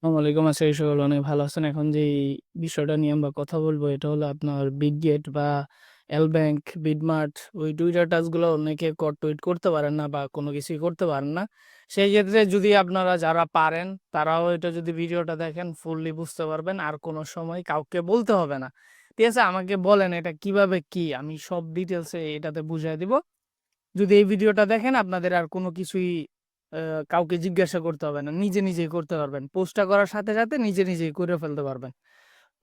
আসসালামু আলাইকুম। আশা করি সকলে অনেক ভালো আছেন। এখন যেই বিষয়টা নিয়ে আমরা কথা বলবো এটা হলো আপনার বিটগেট বা এলব্যাংক, বিটমার্ট ওই টুইটার টাচগুলো অনেকে টুইট করতে পারেন না বা কোনো কিছুই করতে পারেন না। সেই ক্ষেত্রে যদি আপনারা যারা পারেন তারাও এটা যদি ভিডিওটা দেখেন ফুললি বুঝতে পারবেন। আর কোনো সময় কাউকে বলতে হবে না। ঠিক আছে? আমাকে বলেন এটা কিভাবে কি? আমি সব ডিটেইলসে এটাতে বুঝায় দিব। যদি এই ভিডিওটা দেখেন আপনাদের আর কোনো কিছুই আ কাউকে জিজ্ঞাসা করতে হবে না। নিজে, নিজেই করতে পারবেন। পোস্টটা করার সাথে, সাথে নিজে, নিজেই করে ফেলতে পারবেন।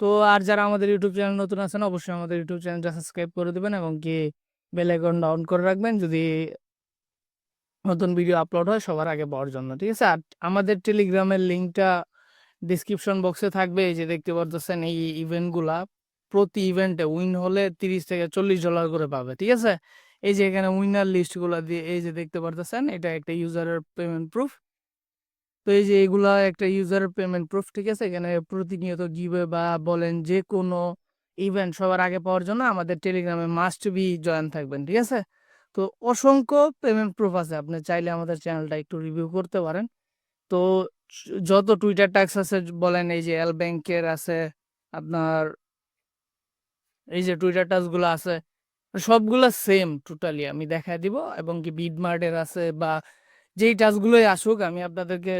তো আর যারা আমাদের YouTube চ্যানেল নতুন আছেন অবশ্যই আমাদের YouTube চ্যানেলটা সাবস্ক্রাইব করে দিবেন এবং কি বেল আইকনটা অন করে রাখবেন যদি নতুন ভিডিও আপলোড হয় সবার আগে পাওয়ার জন্য। ঠিক আছে? আর আমাদের টেলিগ্রামের লিঙ্কটা ডেসক্রিপশন বক্সে থাকবে। এই যে দেখতে পারতেছেন এই ইভেন্টগুলা প্রতি ইভেন্টে উইন হলে $30 থেকে $40 করে পাবে। ঠিক আছে? এই যে এখানে উইনার লিস্ট গুলা দিয়ে এই যে দেখতে পারতেছেন এটা একটা ইউজারের পেমেন্ট প্রুফ। তো এই যে এগুলা একটা ইউজারের পেমেন্ট প্রুফ। ঠিক আছে? এখানে প্রতিনিয়ত গিভওয়ে বা বলেন যেকোনো ইভেন্ট সবার আগে পাওয়ার জন্য আমাদের টেলিগ্রামে মাস্ট বি জয়েন থাকবেন। ঠিক আছে? তো অসংখ্য পেমেন্ট প্রুফ আছে। আপনি চাইলে আমাদের চ্যানেলটা একটু রিভিউ করতে পারেন। তো যত টুইটার ট্যাক্স আছে বলেন এই যে এল ব্যাংকের আছে আপনার এই যে টুইটার টাস্ক গুলো আছে সবগুলা সেম টোটালি আমি দেখায় দিব এবং কি বিডমার্টের আছে বা যেই টাস্ক গুলোই আসুক আমি আপনাদেরকে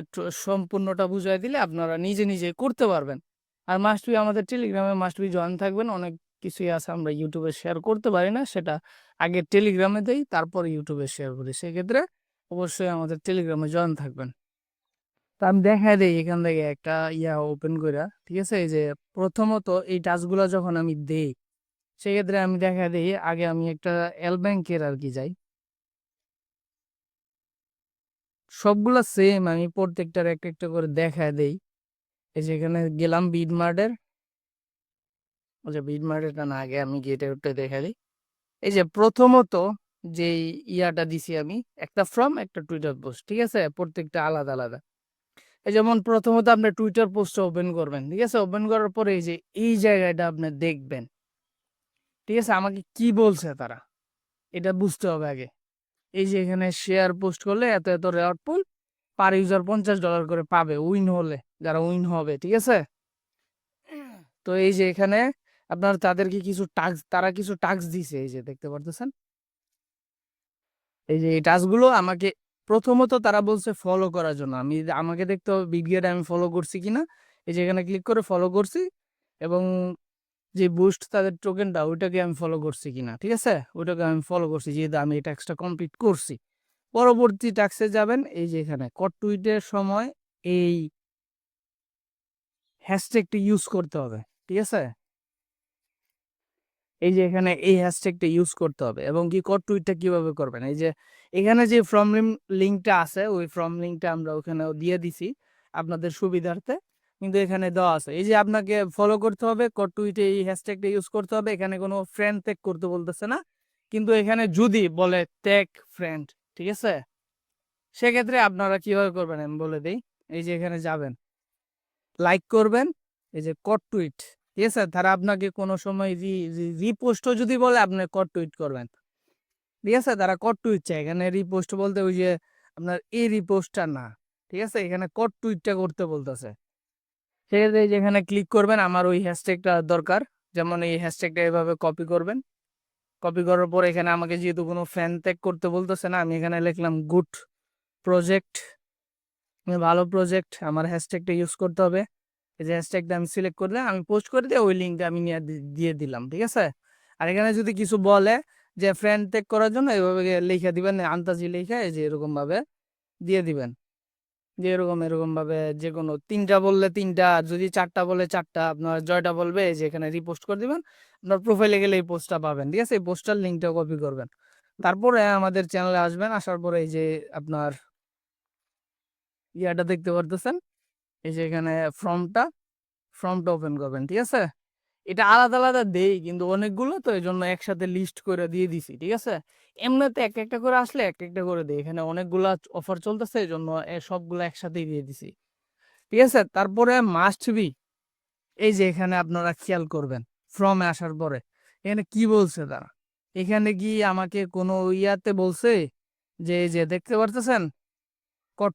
সম্পূর্ণটা বুঝাই দিলে আপনারা নিজে নিজে করতে পারবেন। আর মাস্ট বি আমাদের টেলিগ্রামে মাস্ট বি জয়েন থাকবেন। অনেক কিছুই আছে আমরা ইউটিউবে শেয়ার করতে পারি না সেটা আগে টেলিগ্রামে দেই তারপর ইউটিউবে শেয়ার করি। সেক্ষেত্রে অবশ্যই আমাদের টেলিগ্রামে জয়েন থাকবেন। তো আমি দেখাই দেই এখান থেকে একটা ওপেন কইরা। ঠিক আছে? এই যে প্রথমত এই টাস্কগুলা যখন আমি দেই, সেক্ষেত্রে আমি দেখাই দেই আগে আমি একটা এল ব্যাংকের আরকি যাই। সবগুলা সেম আমি প্রত্যেকটার একটা, একটা করে দেখায় দেই। এই যে এখানে গেলাম বিডমার্টের। আচ্ছা বিডমার্টেরটা না আগে আমি গেটে উঠে দেখাই দেই। এই যে প্রথমত যেই দিছি আমি একটা ফ্রম একটা টুইটার পোস্ট। ঠিক আছে? প্রত্যেকটা আলাদা, আলাদা। এই যেমন প্রথমত আপনি টুইটার পোস্টটা ওপেন করবেন। ঠিক আছে? ওপেন করার পরে এই যে এই জায়গাটা আপনি দেখবেন। ঠিক আছে? আমাকে কি বলছে তারা? এটা বুঝতে হবে আগে। এই যে এখানে শেয়ার পোস্ট করলে এত, এত রেওয়ার্ড পুল পার ইউজার $50 করে পাবে উইন হলে, যারা উইন হবে। ঠিক আছে? তো এই যে এখানে আপনার তাদেরকে কিছু টাস্ক তারা কিছু টাস্ক দিছে এই যে দেখতে পারতেছেন। এই যে এই টাস্কগুলো আমাকে প্রথমত তারা বলছে ফলো করার জন্য। আমাকে দেখতে হবে বিটগেট আমি ফলো করছি কিনা। এই যে এখানে ক্লিক করে ফলো করছি এবং যে বুস্ট তাদের টোকেনটা ওইটাকে আমি ফলো করছি কিনা। ঠিক আছে? ওইটাকে আমি ফলো করছি যেহেতু আমি এই টাস্কটা কমপ্লিট করছি। পরবর্তী টাস্কে যাবেন এই যে এখানে টুইটের সময় এই হ্যাশট্যাগটি ইউজ করতে হবে। ঠিক আছে? এই যে এখানে এই হ্যাশট্যাগটা ইউজ করতে হবে এবং কি টুইটটা কিভাবে করবেন? এই যে এখানে যে ফ্রম লিঙ্কটা আছে ওই ফ্রম লিঙ্কটা আমরা ওখানেও দিয়ে দিছি আপনাদের সুবিধার্থে। কিন্তু এখানে দেওয়া আছে। এই যে আপনাকে ফলো করতে হবে, টুইটে এই হ্যাশট্যাগটা ইউজ করতে হবে। এখানে কোনো ফ্রেন্ড ট্যাগ করতে বলতেছে না। কিন্তু এখানে যদি বলে ট্যাগ ফ্রেন্ড, ঠিক আছে? সেক্ষেত্রে আপনারা কিভাবে করবেন আমি বলে দেই। এই যে এখানে যাবেন, লাইক করবেন, এই যে টুইট, ঠিক আছে? তারা আপনাকে কোনো সময় রিপোস্টও যদি বলে আপনি টুইট করবেন। ঠিক আছে? তারা টুইট চায়। এখানে রিপোস্ট বলতে ওই যে আপনার এই রিপোস্টটা না। ঠিক আছে? এখানে টুইটটা করতে বলতেছে। সেক্ষেত্রে এই যে এখানে ক্লিক করবেন আমার ওই হ্যাশট্যাগটা দরকার। যেমন এই হ্যাশট্যাগটা এভাবে কপি করবেন। কপি করার পর এখানে আমাকে যেহেতু কোনো ফ্যান ট্যাগ করতে বলতেছে না আমি এখানে লিখলাম গুড প্রজেক্ট। ভালো প্রজেক্ট আমার হ্যাশট্যাগটা ইউজ করতে হবে। এই যে হ্যাশট্যাগটা আমি সিলেক্ট করলে আমি পোস্ট করে দিয়ে ওই লিঙ্কটা আমি নিয়ে দিয়ে দিলাম। ঠিক আছে? আর এখানে যদি কিছু বলে যে ফ্রেন্ড ট্যাগ করার জন্য এভাবে লিখে দিবেন আন্তাজি লিখে এই যে এরকম ভাবে দিয়ে দিবেন। যে এরকম এরকম ভাবে যে কোনো ৩টা বললে ৩টা, যদি ৪টা বলে ৪টা, আপনার জয়টা বলবে এই যে এখানে রিপোস্ট করে দিবেন। আপনার প্রোফাইলে গেলে এই পোস্টটা পাবেন। ঠিক আছে? এই পোস্টার লিঙ্কটা কপি করবেন। তারপরে আমাদের চ্যানেলে আসবেন। আসার পরে এই যে আপনার দেখতে পারতেছেন। এই যে এখানে ফর্মটা ওপেন করবেন। ঠিক আছে? এটা আলাদা, আলাদা দেই কিন্তু অনেকগুলো তো এজন্য একসাথে লিস্ট করে দিয়ে দিছি। ঠিক আছে? এমনিতে একটা, একটা করে আসলে একটা, একটা করে দেই। এখানে অনেকগুলা অফার চলতেছে এজন্য সবগুলা একসাথেই দিয়ে দিছি। ঠিক আছে? তারপরে মাস্ট বি এই যে এখানে আপনারা খেয়াল করবেন ফ্রম এ আসার পরে এখানে কি বলছে তারা? এখানে কি আমাকে কোনো বলছে যে এই যে দেখতে পারতেছেন?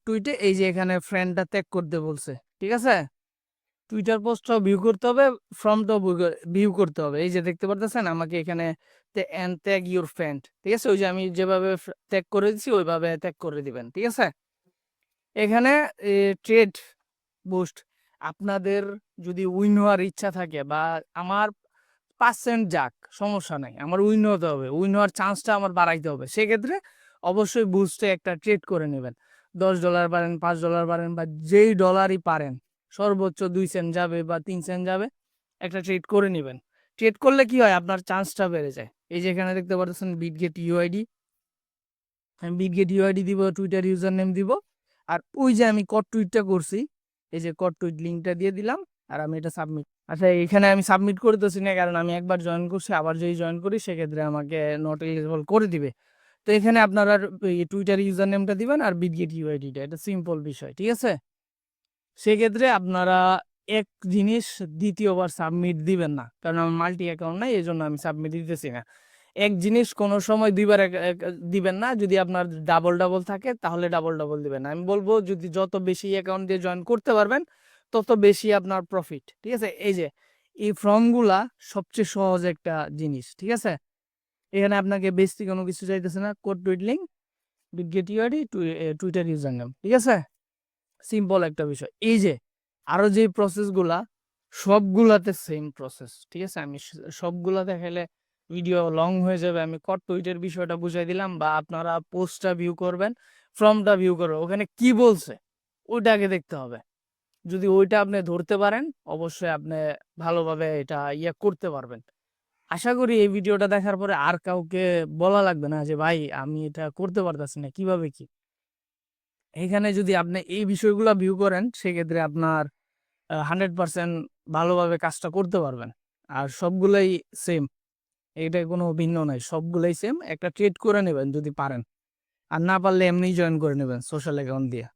টুইটে এই যে এখানে ফ্রেন্ডটা ত্যাগ করতে বলছে। ঠিক আছে? টুইটার পোস্টটাও ভিউ করতে হবে, ফ্রমটাও ভিউ করতে হবে। এই যে দেখতে পারতেছেন আমাকে এখানে এন্ড ট্যাগ ইউর ফ্রেন্ড, ঠিক আছে? ওই যে আমি যেভাবে ট্যাগ করে দিচ্ছি ওইভাবে ট্যাগ করে দিবেন, ঠিক আছে? এখানে ট্রেড বুস্ট, আপনাদের যদি উইন হওয়ার ইচ্ছা থাকে বা আমার পার্সেন্ট যাক সমস্যা নাই, আমার উইন হতে হবে, উইন হওয়ার চান্সটা আমার বাড়াইতে হবে, সেক্ষেত্রে অবশ্যই বুস্টে একটা ট্রেড করে নেবেন। $10 পারেন, $5 পারেন, বা যেই ডলারই পারেন, সর্বোচ্চ 2 সেন্ট যাবে বা 3 সেন্ট যাবে, একটা ট্রেড করে নেবেন। ট্রেড করলে কি হয়, আপনার চান্সটা বেড়ে যায়। এই যে এখানে দেখতে পাচ্ছেন বিটগেট ইউআইডি, আমি বিটগেট ইউআইডি দিব, টুইটার ইউজার নেম দিব, আর ওই যে আমি কট টুইটটা করছি, এই যে কট টুইট লিঙ্কটা দিয়ে দিলাম, আর আমি এটা সাবমিট। আচ্ছা, এখানে আমি সাবমিট করতেছি না, কারণ আমি একবার জয়েন করছি, আবার যদি জয়েন করি সেক্ষেত্রে আমাকে নট এলিজিবল করে দিবে। তো এখানে আপনারা টুইটার ইউজার নেমটা দিবেন আর বিটগেট ইউআইডিটা, এটা সিম্পল বিষয়, ঠিক আছে? সেক্ষেত্রে আপনারা এক জিনিস দ্বিতীয়বার সাবমিট দিবেন না, কারণ আমার মাল্টি অ্যাকাউন্ট নাই, এই জন্য আমি সাবমিট দিতেছি না। এক জিনিস কোনো সময় দুইবার দিবেন না। যদি আপনার ডাবল ডাবল থাকে তাহলে ডাবল ডাবল দিবেন না। আমি বলবো যদি যত বেশি অ্যাকাউন্ট দিয়ে জয়েন করতে পারবেন তত বেশি আপনার প্রফিট, ঠিক আছে? এই যে এই ফর্মগুলা সবচেয়ে সহজ একটা জিনিস, ঠিক আছে? এখানে আপনাকে বেশি কোনো কিছু চাইতেছে না, code tweet link, get UID, Twitter user name, ঠিক আছে? সিম্পল একটা বিষয়। এই যে আরো যে প্রসেসগুলা, সবগুলাতে সেম প্রসেস, ঠিক আছে? আমি সবগুলা দেখাইলে ভিডিও লং হয়ে যাবে। আমি কট টুইটের বিষয়টা বুঝাই দিলাম, বা আপনারা পোস্টটা ভিউ করবেন, ফর্মটা ভিউ করবেন, ওখানে কি বলছে ওইটা আগে দেখতে হবে। যদি ওইটা আপনি ধরতে পারেন অবশ্যই আপনি ভালোভাবে এটা করতে পারবেন। আশা করি এই ভিডিওটা দেখার পরে আর কাউকে বলা লাগবে না যে ভাই আমি এটা করতে পারতেছি না, কিভাবে কি। এখানে যদি আপনি এই বিষয়গুলো ভিউ করেন সেক্ষেত্রে আপনার 100% ভালোভাবে কাজটা করতে পারবেন। আর সবগুলাই সেম, এটাই কোনো ভিন্ন নাই, সবগুলাই সেম। একটা ট্রেড করে নেবেন যদি পারেন, আর না পারলে এমনি জয়েন করে নেবেন সোশ্যাল অ্যাকাউন্ট দিয়ে।